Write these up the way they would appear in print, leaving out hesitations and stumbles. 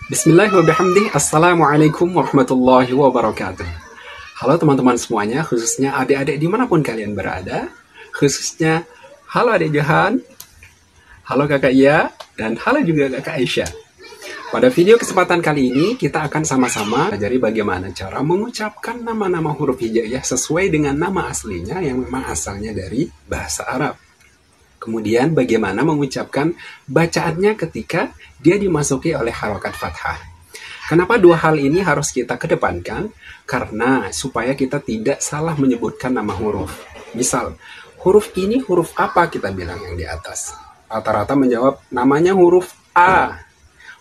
Bismillahirrahmanirrahim. Assalamualaikum warahmatullahi wabarakatuh. Halo teman-teman semuanya, khususnya adik-adik dimanapun kalian berada. Khususnya, halo adik Johan, halo kakak Ia, dan halo juga kakak Aisyah. Pada video kesempatan kali ini, kita akan sama-sama pelajari bagaimana cara mengucapkan nama-nama huruf hijaiyah sesuai dengan nama aslinya yang memang asalnya dari bahasa Arab. Kemudian bagaimana mengucapkan bacaannya ketika dia dimasuki oleh harokat fathah. Kenapa dua hal ini harus kita kedepankan? Karena supaya kita tidak salah menyebutkan nama huruf. Misal, huruf ini huruf apa kita bilang yang di atas? Rata-rata menjawab namanya huruf A.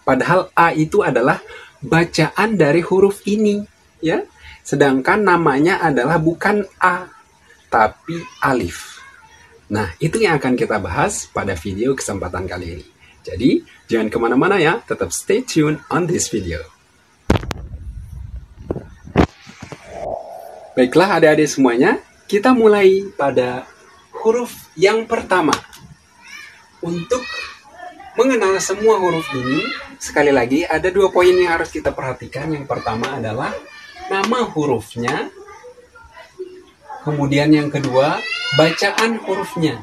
Padahal A itu adalah bacaan dari huruf ini, ya. Sedangkan namanya adalah bukan A, tapi alif. Nah, itu yang akan kita bahas pada video kesempatan kali ini. Jadi, jangan kemana-mana ya, tetap stay tune on this video. Baiklah adik-adik semuanya, kita mulai pada huruf yang pertama. Untuk mengenal semua huruf ini, sekali lagi ada dua poin yang harus kita perhatikan. Yang pertama adalah nama hurufnya. Kemudian yang kedua, bacaan hurufnya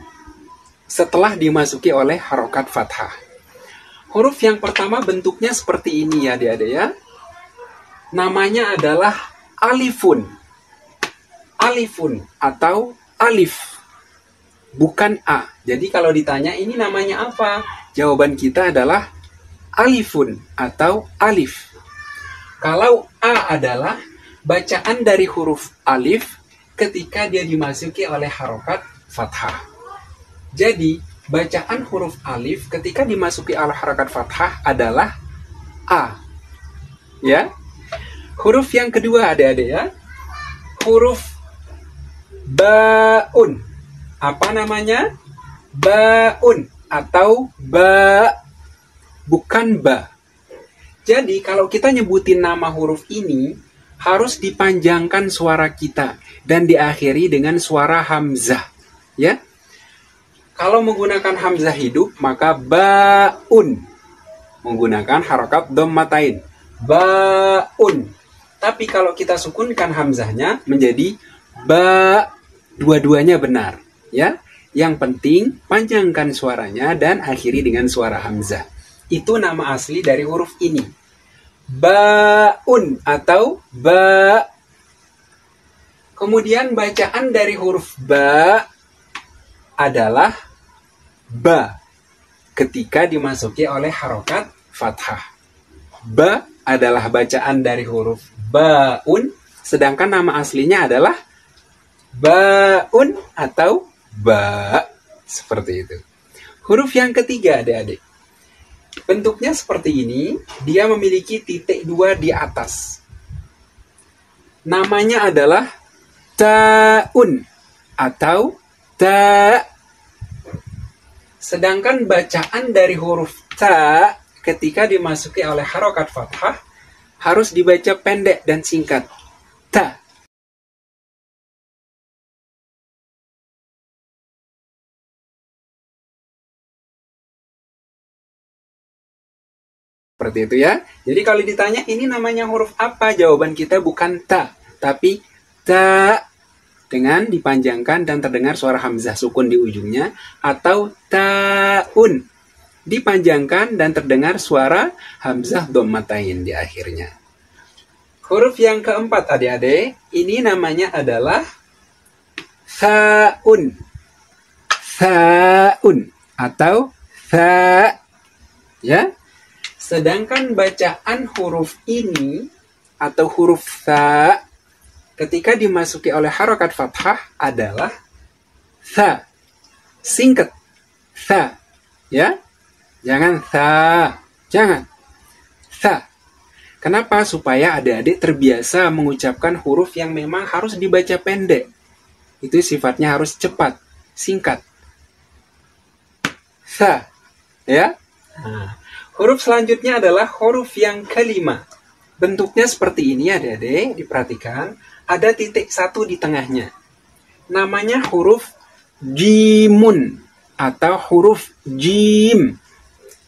setelah dimasuki oleh harokat fathah. Huruf yang pertama bentuknya seperti ini ya adik-adik ya. Namanya adalah alifun. Alifun atau alif. Bukan A. Jadi kalau ditanya ini namanya apa? Jawaban kita adalah alifun atau alif. Kalau A adalah bacaan dari huruf alif ketika dia dimasuki oleh harokat fathah. Jadi, bacaan huruf alif ketika dimasuki oleh harokat fathah adalah A. Ya. Huruf yang kedua adik-adik ya. Huruf baun. Apa namanya? Baun atau ba. Bukan ba. Jadi, kalau kita nyebutin nama huruf ini, harus dipanjangkan suara kita dan diakhiri dengan suara hamzah, ya. Kalau menggunakan hamzah hidup, maka baun. Menggunakan harokat dhammatain. Baun. Tapi kalau kita sukunkan hamzahnya menjadi ba, dua-duanya benar, ya. Yang penting panjangkan suaranya dan akhiri dengan suara hamzah. Itu nama asli dari huruf ini. Baun atau ba. Kemudian bacaan dari huruf ba adalah ba ketika dimasuki oleh harokat fathah. Ba adalah bacaan dari huruf baun, sedangkan nama aslinya adalah baun atau ba. Seperti itu. Huruf yang ketiga adik-adik. Bentuknya seperti ini, dia memiliki titik dua di atas. Namanya adalah ta'un atau ta. Sedangkan bacaan dari huruf ta ketika dimasuki oleh harokat fathah harus dibaca pendek dan singkat. Ta. Seperti itu ya. Jadi kalau ditanya ini namanya huruf apa? Jawaban kita bukan ta, tapi ta dengan dipanjangkan dan terdengar suara hamzah sukun di ujungnya, atau taun dipanjangkan dan terdengar suara hamzah dhammatain di akhirnya. Huruf yang keempat adik-adik, ini namanya adalah thaun. Thaun atau tha. Ya. Sedangkan bacaan huruf ini atau huruf tha ketika dimasuki oleh harokat fathah adalah tha. Singkat. Tha. Ya. Jangan tha. Jangan. Tha. Kenapa? Supaya adik-adik terbiasa mengucapkan huruf yang memang harus dibaca pendek. Itu sifatnya harus cepat. Singkat. Tha. Ya. Nah. Huruf selanjutnya adalah huruf yang kelima. Bentuknya seperti ini adik-adik, diperhatikan. Ada titik satu di tengahnya. Namanya huruf jimun atau huruf jim.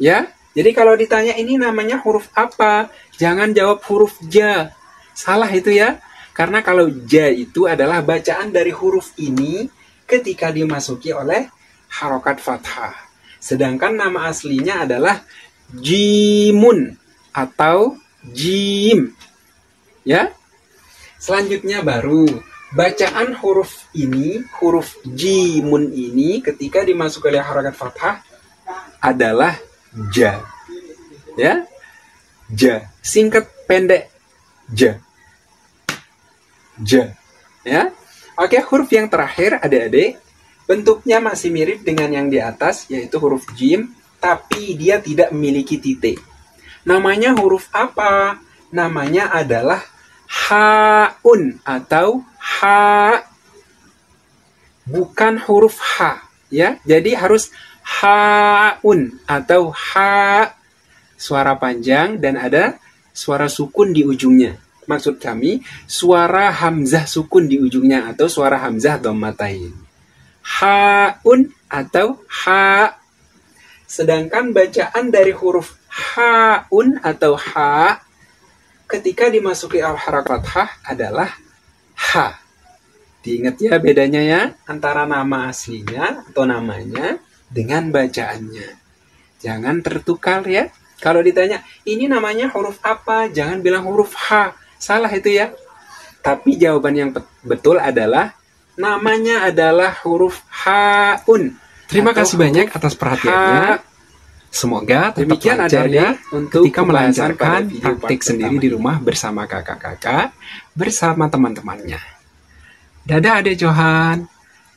Ya, Jadi kalau ditanya ini namanya huruf apa, jangan jawab huruf ja. Salah itu ya. Karena kalau ja itu adalah bacaan dari huruf ini ketika dimasuki oleh harokat fathah. Sedangkan nama aslinya adalah jimun atau jim. Ya. Selanjutnya baru bacaan huruf ini, huruf jimun ini ketika dimasuki oleh harokat fathah adalah ja. Ya. Ja, singkat pendek ja. Ja. Ya. Oke, huruf yang terakhir adik-adik bentuknya masih mirip dengan yang di atas, yaitu huruf jim, tapi dia tidak memiliki titik. Namanya huruf apa? Namanya adalah haun atau ha. Bukan huruf h, ya. Jadi harus haun atau ha. Suara panjang dan ada suara sukun di ujungnya. Maksud kami, suara hamzah sukun di ujungnya atau suara hamzah dhammatain. Haun atau ha. Sedangkan bacaan dari huruf haun atau ha ketika dimasuki al-harakat ha adalah ha. Diingat ya bedanya ya antara nama aslinya atau namanya dengan bacaannya. Jangan tertukar ya. Kalau ditanya, ini namanya huruf apa? Jangan bilang huruf H. Salah itu ya. Tapi jawaban yang betul adalah namanya adalah huruf H-un. Terima kasih banyak atas perhatiannya. Semoga tetap lancar ya ketika melancarkan praktik sendiri di rumah bersama kakak-kakak, bersama teman-temannya. Dadah Adik Johan,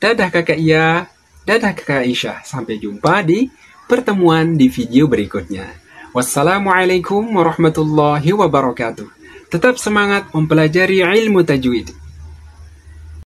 dadah Kakak Ia, dadah Kakak Aisyah. Sampai jumpa di pertemuan di video berikutnya. Wassalamualaikum warahmatullahi wabarakatuh. Tetap semangat mempelajari ilmu tajwid.